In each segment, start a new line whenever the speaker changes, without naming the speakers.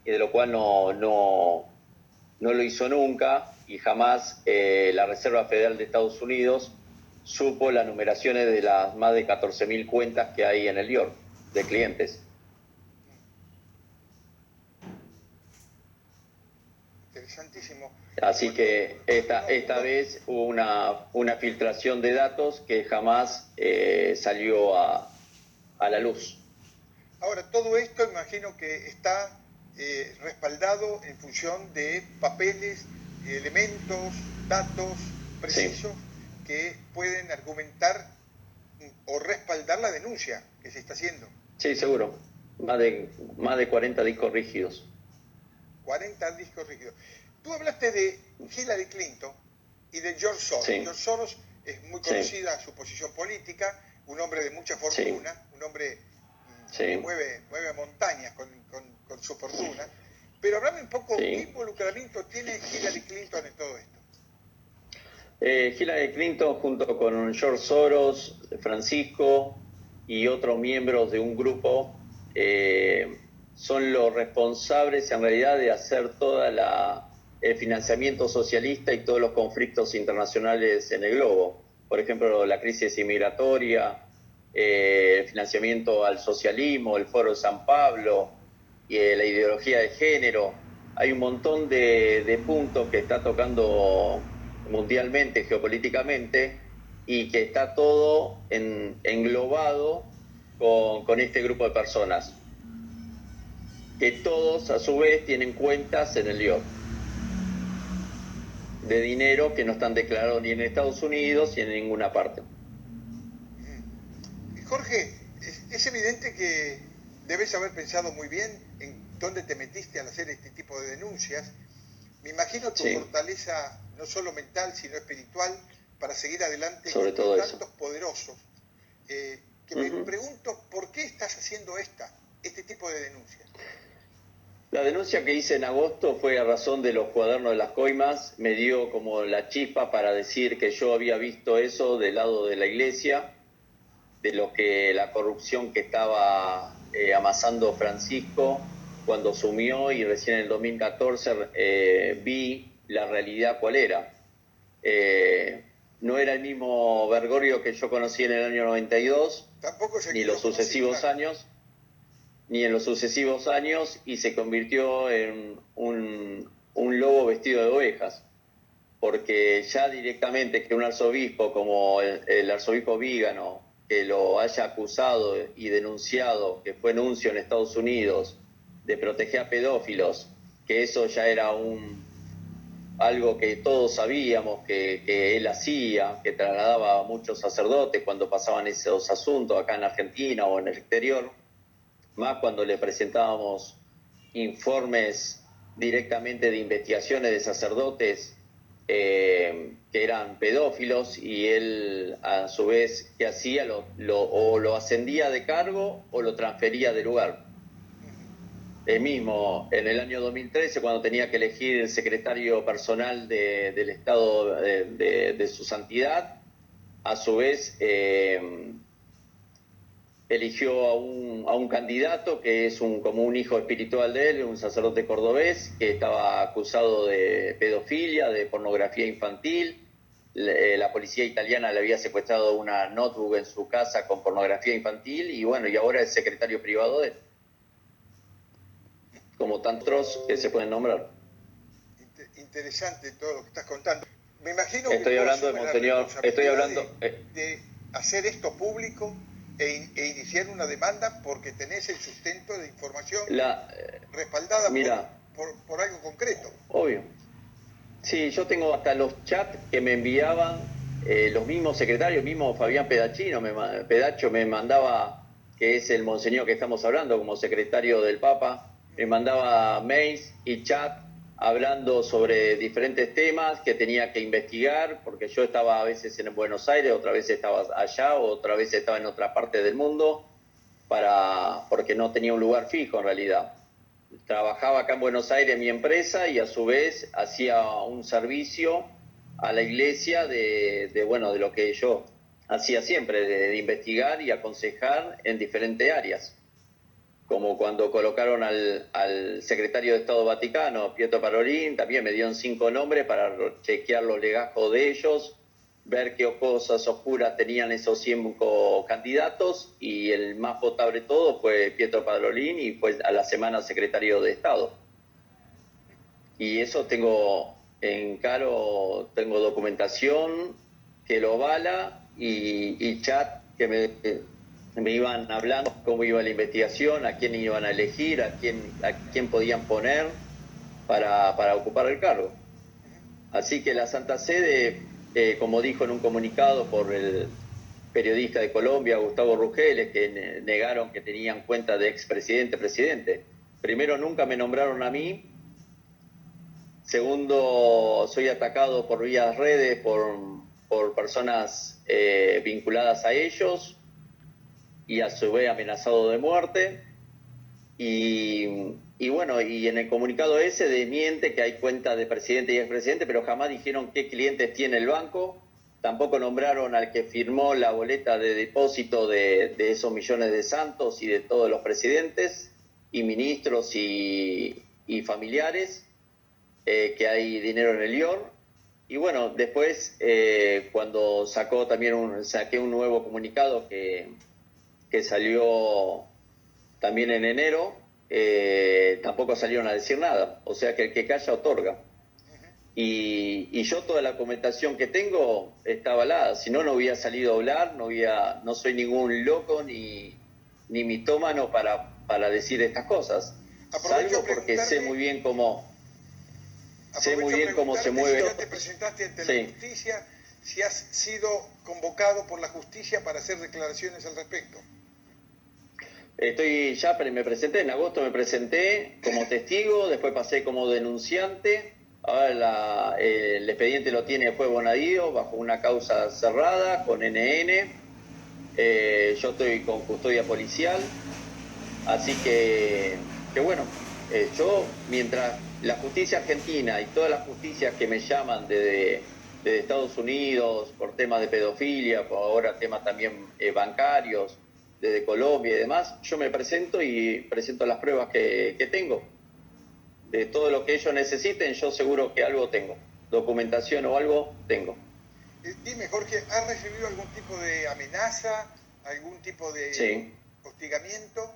y de lo cual no lo hizo nunca, y jamás la Reserva Federal de Estados Unidos supo las numeraciones de las más de 14.000 cuentas que hay en el IOR de clientes.
Interesantísimo.
Así que esta vez hubo una filtración de datos que jamás salió a la luz.
Ahora, todo esto imagino que está respaldado en función de papeles, elementos, datos precisos que pueden argumentar o respaldar la denuncia que se está haciendo.
Sí, seguro. Más de 40 discos rígidos.
40 discos rígidos. Tú hablaste de Hillary Clinton y de George Soros.
Sí.
George Soros es muy conocida su posición política, un hombre de mucha fortuna, un hombre que mueve montañas con su fortuna. Pero hablame un poco, ¿qué involucramiento tiene Hillary Clinton en todo esto?
Hillary Clinton junto con George Soros, Francisco y otros miembros de un grupo son los responsables en realidad de hacer toda el financiamiento socialista y todos los conflictos internacionales en el globo. Por ejemplo, la crisis inmigratoria, el financiamiento al socialismo, el Foro de San Pablo, y la ideología de género. Hay un montón de puntos que está tocando mundialmente, geopolíticamente, y que está todo englobado con este grupo de personas, que todos a su vez tienen cuentas en el IOR de dinero que no están declarados ni en Estados Unidos ni en ninguna parte.
Jorge, es evidente que debes haber pensado muy bien en dónde te metiste al hacer este tipo de denuncias. Me imagino tu fortaleza no solo mental, sino espiritual, para seguir adelante
sobre
con
todo
tantos
eso.
Poderosos. Me pregunto, ¿por qué estás haciendo este tipo de denuncias?
La denuncia que hice en agosto fue a razón de los cuadernos de las coimas. Me dio como la chispa para decir que yo había visto eso del lado de la iglesia, de lo que la corrupción que estaba amasando Francisco cuando asumió, y recién en el 2014 vi la realidad cuál era. No era el mismo Bergoglio que yo conocí en el año 92, ni los sucesivos años, y se convirtió en un lobo vestido de ovejas, porque ya directamente que un arzobispo como el arzobispo Vígano, que lo haya acusado y denunciado, que fue nuncio en Estados Unidos, de proteger a pedófilos, que eso ya era algo que todos sabíamos que él hacía, que trasladaba a muchos sacerdotes cuando pasaban esos asuntos acá en Argentina o en el exterior, más cuando le presentábamos informes directamente de investigaciones de sacerdotes que eran pedófilos, y él a su vez, ¿qué hacía? O lo ascendía de cargo o lo transfería de lugar. El mismo en el año 2013, cuando tenía que elegir el secretario personal del Estado de su santidad, a su vez eligió a un candidato que es como un hijo espiritual de él, un sacerdote cordobés, que estaba acusado de pedofilia, de pornografía infantil. La policía italiana le había secuestrado una notebook en su casa con pornografía infantil, y bueno, y ahora es secretario privado de él. Como tantos que se pueden nombrar.
Interesante todo lo que estás contando. Me imagino
que estoy hablando de Monseñor,
de hacer esto público e iniciar una demanda porque tenés el sustento de información respaldada por algo concreto.
Obvio. Sí, yo tengo hasta los chats que me enviaban los mismos secretarios, mismo Fabián Pedacho me mandaba, que es el monseñor que estamos hablando como secretario del Papa, me mandaba mails y chat hablando sobre diferentes temas que tenía que investigar, porque yo estaba a veces en Buenos Aires, otra vez estaba allá, otra vez estaba en otra parte del mundo, porque no tenía un lugar fijo en realidad. Trabajaba acá en Buenos Aires en mi empresa, y a su vez hacía un servicio a la iglesia de lo que yo hacía siempre, de investigar y aconsejar en diferentes áreas, como cuando colocaron al secretario de Estado Vaticano, Pietro Parolin, también me dieron 5 nombres para chequear los legajos de ellos, ver qué cosas oscuras tenían esos 5 candidatos, y el más potable de todos fue Pietro Parolin, y fue a la semana secretario de Estado. Y eso tengo en claro, tengo documentación que lo avala, y chat que me iban hablando cómo iba la investigación, a quién iban a elegir, a quién podían poner para ocupar el cargo. Así que la Santa Sede, como dijo en un comunicado por el periodista de Colombia, Gustavo Rugeles, que negaron que tenían cuenta de expresidente, presidente. Primero, nunca me nombraron a mí. Segundo, soy atacado por vías redes por personas vinculadas a ellos, y a su vez amenazado de muerte. Y bueno, y en el comunicado ese desmiente que hay cuentas de presidente y expresidente, pero jamás dijeron qué clientes tiene el banco. Tampoco nombraron al que firmó la boleta de depósito de esos millones de santos y de todos los presidentes y ministros y familiares, que hay dinero en el IOR. Y bueno, después, cuando saqué un nuevo comunicado que salió también en enero, tampoco salieron a decir nada. O sea que el que calla otorga. Y yo toda la documentación que tengo está avalada. Si no, no hubiera salido a hablar, no soy ningún loco ni mitómano para decir estas cosas. Salvo porque sé muy bien cómo se mueve.
Si ya te presentaste ante la justicia, si has sido convocado por la justicia para hacer declaraciones al respecto.
Me presenté, en agosto me presenté como testigo, después pasé como denunciante. Ahora el expediente lo tiene el juez Bonadío bajo una causa cerrada con NN. Yo estoy con custodia policial. Así que bueno, yo, mientras la justicia argentina y todas las justicias que me llaman desde Estados Unidos por temas de pedofilia, por ahora temas también bancarios, desde Colombia y demás, yo me presento y presento las pruebas que tengo. De todo lo que ellos necesiten, yo seguro que algo tengo. Documentación o algo tengo.
Dime, Jorge, ¿has recibido algún tipo de amenaza, algún tipo de hostigamiento?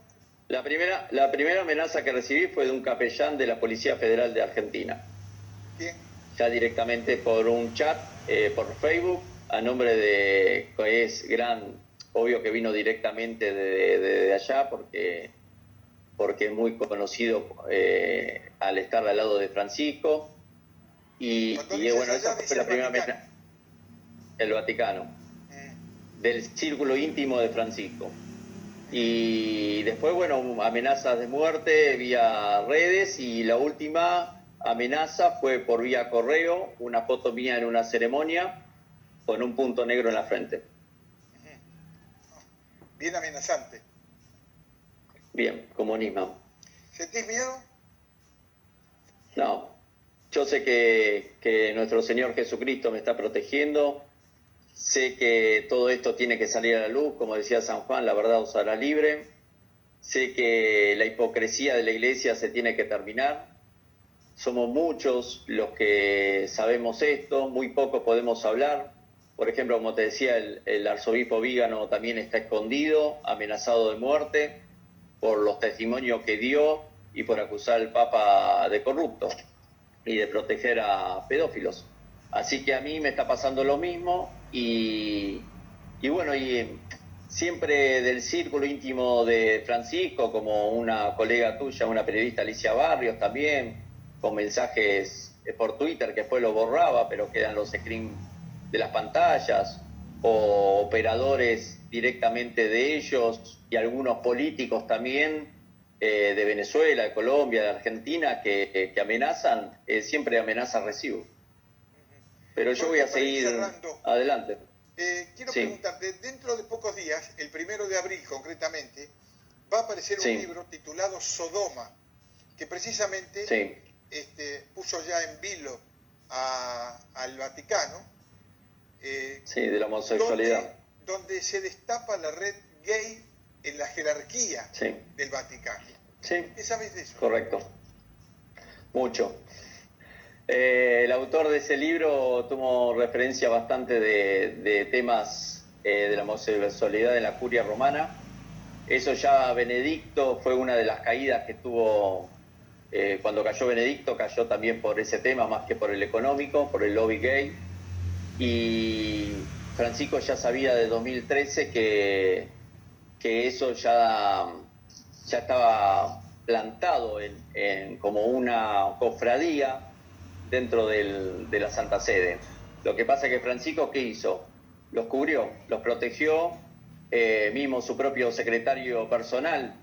La primera amenaza que recibí fue de un capellán de la Policía Federal de Argentina.
Bien.
Ya directamente por un chat, por Facebook, a nombre de, que es obvio que vino directamente de allá, porque es muy conocido al estar al lado de Francisco. Y bueno, esa fue la primera amenaza. El Vaticano. Del círculo íntimo de Francisco. Y después, bueno, amenazas de muerte vía redes, y la última amenaza fue por vía correo, una foto mía en una ceremonia con un punto negro en la frente.
Bien amenazante.
Bien, como Nisman.
¿Sentís miedo?
No, yo sé que nuestro Señor Jesucristo me está protegiendo. Sé que todo esto tiene que salir a la luz, como decía San Juan, la verdad os hará libre. Sé que la hipocresía de la iglesia se tiene que terminar. Somos muchos los que sabemos esto, muy pocos podemos hablar. Por ejemplo, como te decía, el arzobispo Vígano también está escondido, amenazado de muerte por los testimonios que dio y por acusar al Papa de corrupto y de proteger a pedófilos. Así que a mí me está pasando lo mismo, y bueno, y siempre del círculo íntimo de Francisco, como una colega tuya, una periodista, Alicia Barrios, también, con mensajes por Twitter que después lo borraba, pero quedan los screens de las pantallas, o operadores directamente de ellos, y algunos políticos también, de Venezuela, de Colombia, de Argentina, que amenazan, siempre amenazas recibo. Pero yo voy a seguir adelante.
Quiero preguntarte, dentro de pocos días, el 1 de abril concretamente, va a aparecer un libro titulado Sodoma, que precisamente puso ya en vilo al Vaticano.
De la homosexualidad.
Donde se destapa la red gay en la jerarquía
sí,
del Vaticano.
sí,
¿Qué sabes de eso?
correcto. Mucho. El autor de ese libro tuvo referencia bastante de temas de la homosexualidad en la curia romana. Eso ya Benedicto fue una de las caídas que tuvo. Cuando cayó Benedicto, cayó también por ese tema, más que por el económico, por el lobby gay. Y Francisco ya sabía de 2013 que eso ya estaba plantado como una cofradía dentro de la Santa Sede. Lo que pasa es que Francisco, ¿qué hizo? Los cubrió, los protegió, mismo su propio secretario personal,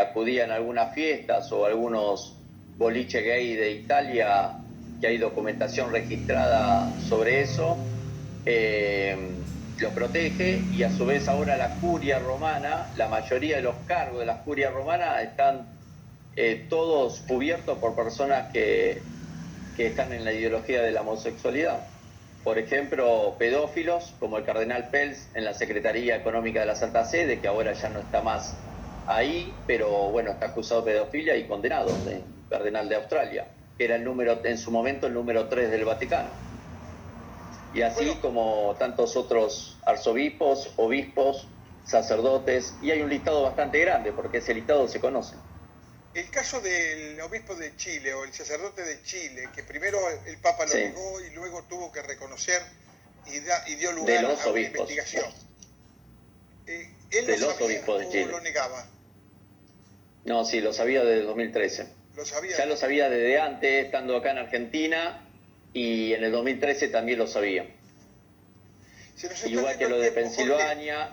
acudía en algunas fiestas o algunos boliches gay de Italia, que hay documentación registrada sobre eso, lo protege, y a su vez ahora la curia romana, la mayoría de los cargos de la curia romana están todos cubiertos por personas que están en la ideología de la homosexualidad. Por ejemplo, pedófilos, como el cardenal Pels en la Secretaría Económica de la Santa Sede, que ahora ya no está más ahí, pero bueno, está acusado de pedofilia y condenado, de cardenal de Australia, que era en su momento el número 3 del Vaticano. Y así
Bueno,
como tantos otros arzobispos, obispos, sacerdotes, y hay un listado bastante grande, porque ese listado se conoce.
el caso del obispo de Chile o el sacerdote de Chile, que primero el Papa lo
Sí.
negó y luego tuvo que reconocer y dio
De
lugar
los
a una
obispos.
investigación. ¿Él
De
lo
los
sabía
obispos de
o
Chile.
lo negaba?
No, sí, lo sabía desde 2013.
Lo sabía.
Ya lo sabía desde antes, estando acá en Argentina, y en el 2013 también lo sabía.
Se nos está
Igual que
yendo
lo
el
de
tiempo,
Pensilvania,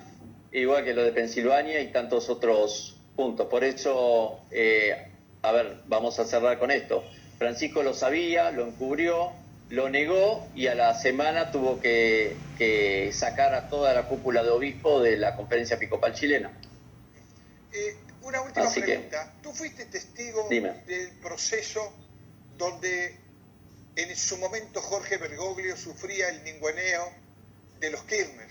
igual que lo de Pensilvania y tantos otros puntos. Por eso, a ver, vamos a cerrar con esto. Francisco lo sabía, lo encubrió, lo negó, y a la semana tuvo que sacar a toda la cúpula de obispo de la conferencia episcopal chilena.
Una última
Así
pregunta. ¿Tú fuiste testigo
Dime.
del proceso donde en su momento Jorge Bergoglio sufría el ninguneo de los Kirchner?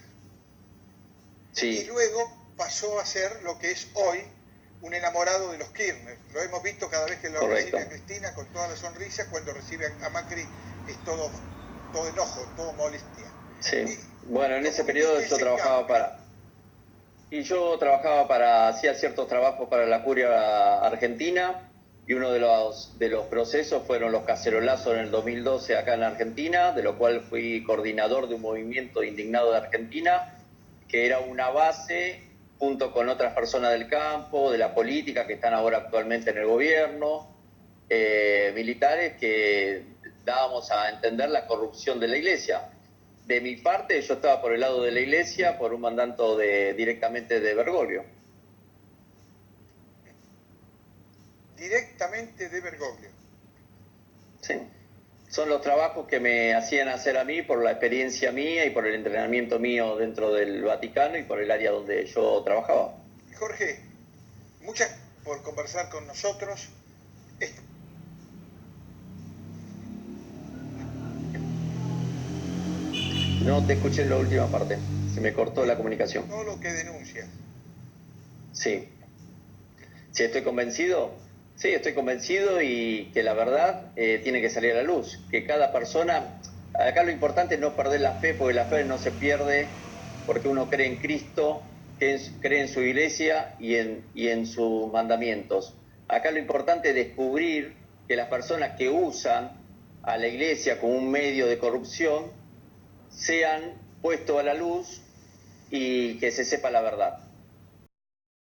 Sí.
Y luego pasó a ser lo que es hoy un enamorado de los Kirchner. Lo hemos visto cada vez que lo
Correcto.
recibe a Cristina con toda la sonrisa, cuando recibe a Macri es todo enojo, todo molestia.
Sí. Bueno, en ese periodo
viviste
yo
ese
trabajaba
cambio?
hacía ciertos trabajos para la curia argentina, y uno de los procesos fueron los cacerolazos en el 2012 acá en Argentina, de lo cual fui coordinador de un movimiento indignado de Argentina, que era una base junto con otras personas del campo, de la política, que están ahora actualmente en el gobierno, militares, que dábamos a entender la corrupción de la Iglesia. De mi parte, yo estaba por el lado de la Iglesia, por un mandato directamente de Bergoglio.
Directamente de Bergoglio.
Sí. Son los trabajos que me hacían hacer a mí por la experiencia mía y por el entrenamiento mío dentro del Vaticano y por el área donde yo trabajaba.
Jorge, muchas gracias por conversar con nosotros.
No te escuché en la última parte, se me cortó la comunicación.
Todo lo que denuncias.
Sí. ¿Si estoy convencido? Sí, estoy convencido, y que la verdad tiene que salir a la luz. Que cada persona, acá lo importante es no perder la fe, porque la fe no se pierde porque uno cree en Cristo, cree en su iglesia y en sus mandamientos. Acá lo importante es descubrir que las personas que usan a la iglesia como un medio de corrupción sean puestos a la luz y que se sepa la verdad.